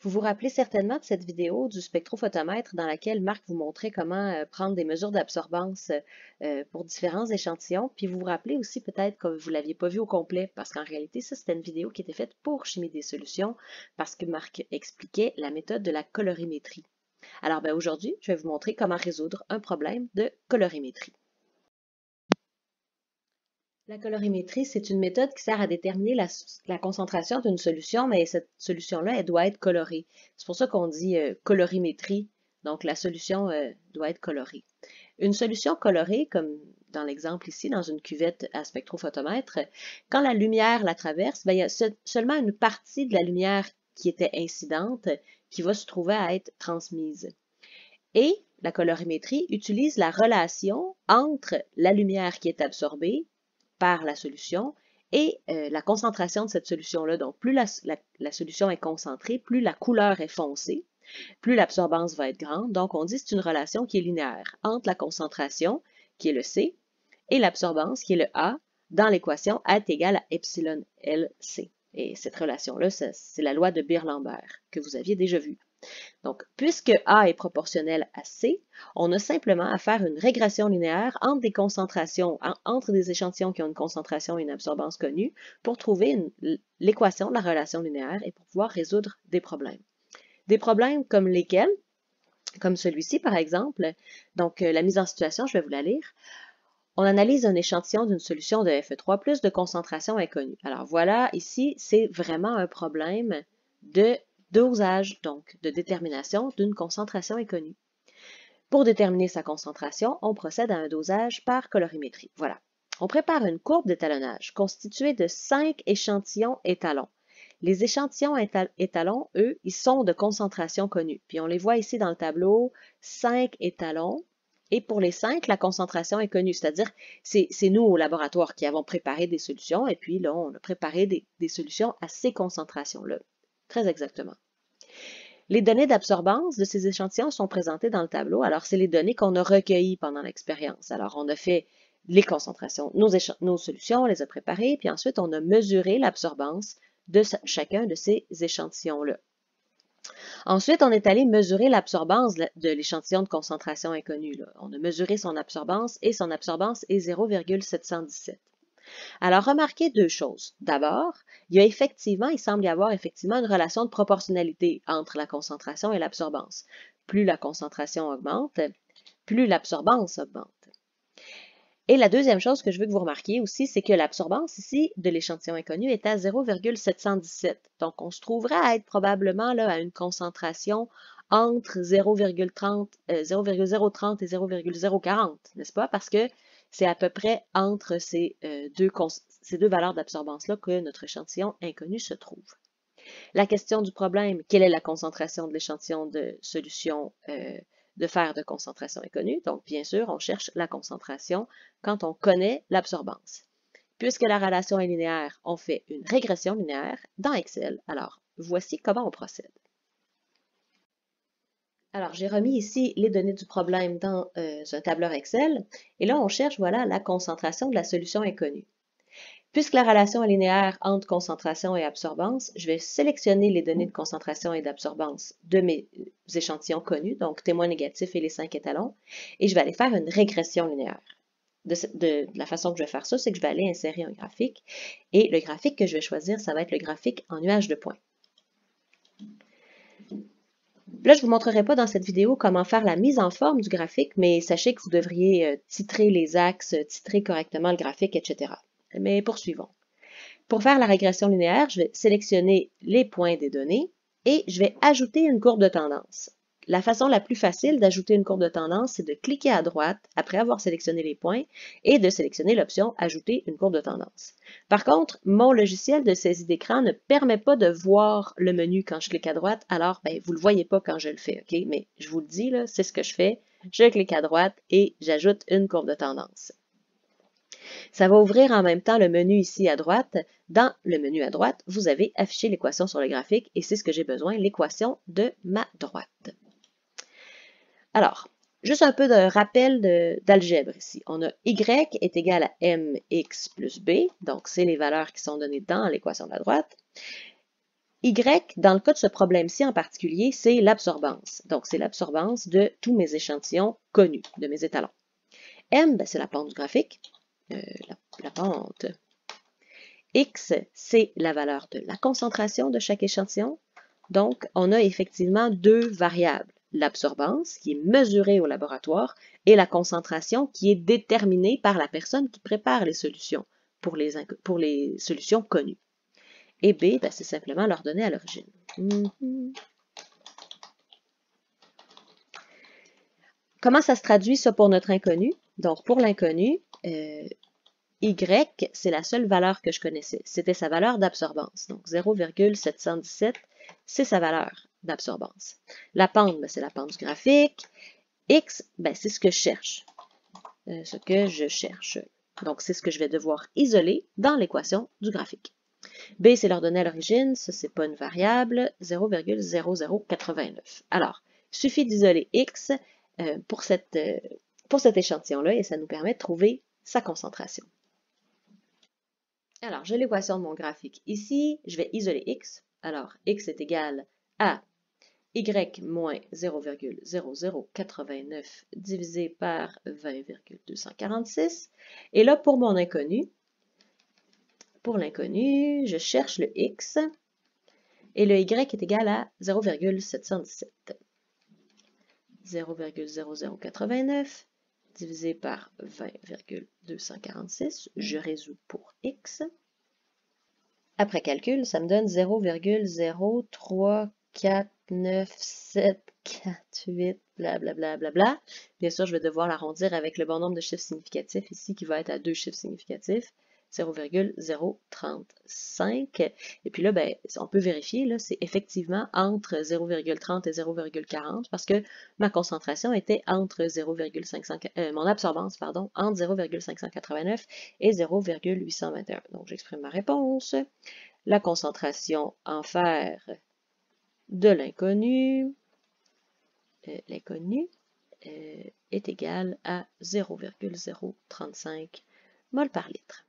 Vous vous rappelez certainement de cette vidéo du spectrophotomètre dans laquelle Marc vous montrait comment prendre des mesures d'absorbance pour différents échantillons. Puis vous vous rappelez aussi peut-être que vous ne l'aviez pas vu au complet parce qu'en réalité, ça c'était une vidéo qui était faite pour Chimie des solutions parce que Marc expliquait la méthode de la colorimétrie. Alors aujourd'hui, je vais vous montrer comment résoudre un problème de colorimétrie. La colorimétrie, c'est une méthode qui sert à déterminer la concentration d'une solution, mais cette solution-là, elle doit être colorée. C'est pour ça qu'on dit colorimétrie, donc la solution doit être colorée. Une solution colorée, comme dans l'exemple ici, dans une cuvette à spectrophotomètre, quand la lumière la traverse, il y a seulement une partie de la lumière qui était incidente qui va se trouver à être transmise. Et la colorimétrie utilise la relation entre la lumière qui est absorbée par la solution et la concentration de cette solution-là. Donc, plus la solution est concentrée, plus la couleur est foncée, plus l'absorbance va être grande. Donc, on dit que c'est une relation qui est linéaire entre la concentration, qui est le C, et l'absorbance, qui est le A, dans l'équation A est égal à epsilon LC. Et cette relation-là, c'est la loi de Beer-Lambert que vous aviez déjà vue. Donc, puisque A est proportionnel à C, on a simplement à faire une régression linéaire entre des concentrations, entre des échantillons qui ont une concentration et une absorbance connue pour trouver l'équation de la relation linéaire et pour pouvoir résoudre des problèmes. Des problèmes comme lesquels, comme celui-ci par exemple, donc la mise en situation, je vais vous la lire. On analyse un échantillon d'une solution de Fe3 plus de concentration inconnue. Alors voilà, ici, c'est vraiment un problème de dosage, donc de détermination d'une concentration inconnue. Pour déterminer sa concentration, on procède à un dosage par colorimétrie. Voilà. On prépare une courbe d'étalonnage constituée de 5 échantillons étalons. Les échantillons étalons, eux, ils sont de concentration connue. Puis on les voit ici dans le tableau, 5 étalons. Et pour les 5, la concentration est connue, c'est-à-dire c'est nous au laboratoire qui avons préparé des solutions et puis là, on a préparé des solutions à ces concentrations-là. Très exactement. Les données d'absorbance de ces échantillons sont présentées dans le tableau. Alors, c'est les données qu'on a recueillies pendant l'expérience. Alors, on a fait les concentrations, nos solutions, on les a préparées, puis ensuite, on a mesuré l'absorbance de chacun de ces échantillons-là. Ensuite, on est allé mesurer l'absorbance de l'échantillon de concentration inconnue. Là. On a mesuré son absorbance et son absorbance est 0,717. Alors, remarquez deux choses. D'abord, il semble y avoir effectivement une relation de proportionnalité entre la concentration et l'absorbance. Plus la concentration augmente, plus l'absorbance augmente. Et la deuxième chose que je veux que vous remarquiez aussi, c'est que l'absorbance ici de l'échantillon inconnu est à 0,717. Donc, on se trouvera à être probablement là, à une concentration entre 0,030 et 0,040, n'est-ce pas? Parce que c'est à peu près entre ces deux valeurs d'absorbance-là que notre échantillon inconnu se trouve. La question du problème, quelle est la concentration de l'échantillon de solution de fer de concentration inconnue? Donc, bien sûr, on cherche la concentration quand on connaît l'absorbance. Puisque la relation est linéaire, on fait une régression linéaire dans Excel. Alors, voici comment on procède. Alors, j'ai remis ici les données du problème dans un tableur Excel. Et là, on cherche, voilà, la concentration de la solution inconnue. Puisque la relation est linéaire entre concentration et absorbance, je vais sélectionner les données de concentration et d'absorbance de mes échantillons connus, donc témoins négatifs et les 5 étalons, et je vais aller faire une régression linéaire. De la façon que je vais faire ça, c'est que je vais aller insérer un graphique, et le graphique que je vais choisir, ça va être le graphique en nuage de points. Là, je ne vous montrerai pas dans cette vidéo comment faire la mise en forme du graphique, mais sachez que vous devriez titrer les axes, titrer correctement le graphique, etc. Mais poursuivons. Pour faire la régression linéaire, je vais sélectionner les points des données et je vais ajouter une courbe de tendance. La façon la plus facile d'ajouter une courbe de tendance, c'est de cliquer à droite après avoir sélectionné les points et de sélectionner l'option « Ajouter une courbe de tendance ». Par contre, mon logiciel de saisie d'écran ne permet pas de voir le menu quand je clique à droite, alors vous ne le voyez pas quand je le fais, ok? Mais je vous le dis, c'est ce que je fais. Je clique à droite et j'ajoute une courbe de tendance. Ça va ouvrir en même temps le menu ici à droite. Dans le menu à droite, vous avez affiché l'équation sur le graphique et c'est ce que j'ai besoin, l'équation de ma droite. Alors, juste un peu de rappel d'algèbre ici. On a y est égal à mx plus b, donc c'est les valeurs qui sont données dans l'équation de la droite. Y, dans le cas de ce problème-ci en particulier, c'est l'absorbance. Donc, c'est l'absorbance de tous mes échantillons connus, de mes étalons. M, ben, c'est la pente du graphique, la pente. X, c'est la valeur de la concentration de chaque échantillon. Donc, on a effectivement deux variables. L'absorbance, qui est mesurée au laboratoire, et la concentration, qui est déterminée par la personne qui prépare les solutions pour les solutions connues. Et B, ben, c'est simplement leur donner à l'origine. Comment ça se traduit ça pour notre inconnu? Donc, pour l'inconnu, Y, c'est la seule valeur que je connaissais. C'était sa valeur d'absorbance. Donc, 0,717, c'est sa valeur d'absorbance. La pente, ben, c'est la pente du graphique. X, ben, c'est ce que je cherche. Donc, c'est ce que je vais devoir isoler dans l'équation du graphique. B, c'est leur donné à l'origine. Ça, c'est pas une variable. 0,0089. Alors, il suffit d'isoler X pour cet échantillon-là et ça nous permet de trouver sa concentration. Alors, j'ai l'équation de mon graphique ici. Je vais isoler X. Alors, X est égal à Y moins 0,0089 divisé par 20,246. Et là, pour mon inconnu, je cherche le X et le Y est égal à 0,717. 0,0089 divisé par 20,246. Je résous pour X. Après calcul, ça me donne 0,0349748, blablabla. Bla. Bien sûr, je vais devoir l'arrondir avec le bon nombre de chiffres significatifs ici, qui va être à deux chiffres significatifs. 0,035. Et puis là, ben, on peut vérifier, là, c'est effectivement entre 0,30 et 0,40 parce que ma concentration était entre 0,500, mon absorbance, pardon, entre 0,589 et 0,821. Donc, j'exprime ma réponse. La concentration en fer de l'inconnu, est égale à 0,035 mol par litre.